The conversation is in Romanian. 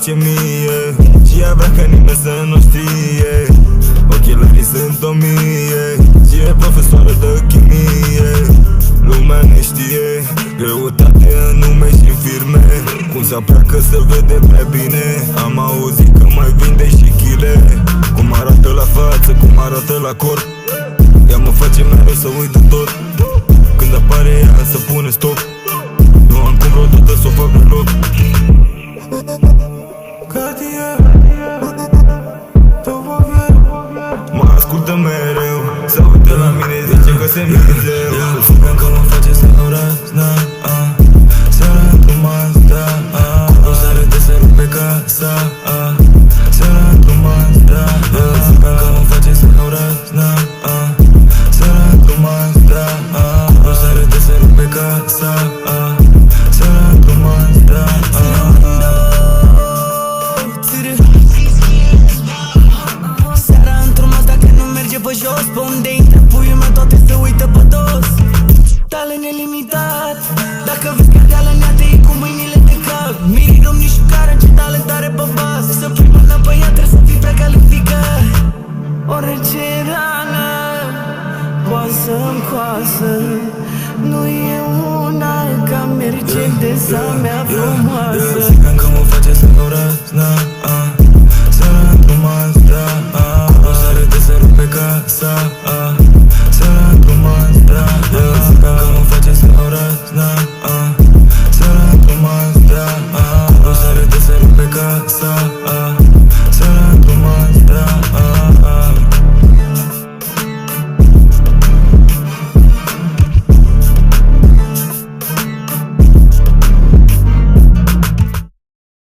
place mie și ea vrea ca nimeni să nu știe. Ochelarii sunt 1000 și e profesoară de chimie. Lumea ne știe, greutate în nume și în firme. Cum se apreacă se vede prea bine. Am auzit că mai vinde și chile. Cum arată la față, cum arată la corp. Ea mă face mereu să uit de tot. Când apare ea să pune stop. Nu am cum vreodată să o fac deloc. Cartier, mă ascultă mereu, se uită la mine, zice că se Dumnezeu. Vorbeam că mă face să nu razna, seara într-un Mazda, cu rozare de să rupe casa, seara într-un Mazda. Vorbeam că mă face să nu razna, seara într-un Mazda, cu rozare de să rupe casa, seara într-un Mazda. Seara într-un Mazda că nu merge pe jos, pe unde intră puiul meu toate se uită pe dos. Talent nelimitat, dacă vezi că de-ala nea te iei cu mâinile de cap. Miri domnișoară, ce talent are pe bas. Să fii până pe ea trebuie să fii precalificat. Orice rană poate să-mi coasă, nu e una ca Mercedes-a mea frumoasă.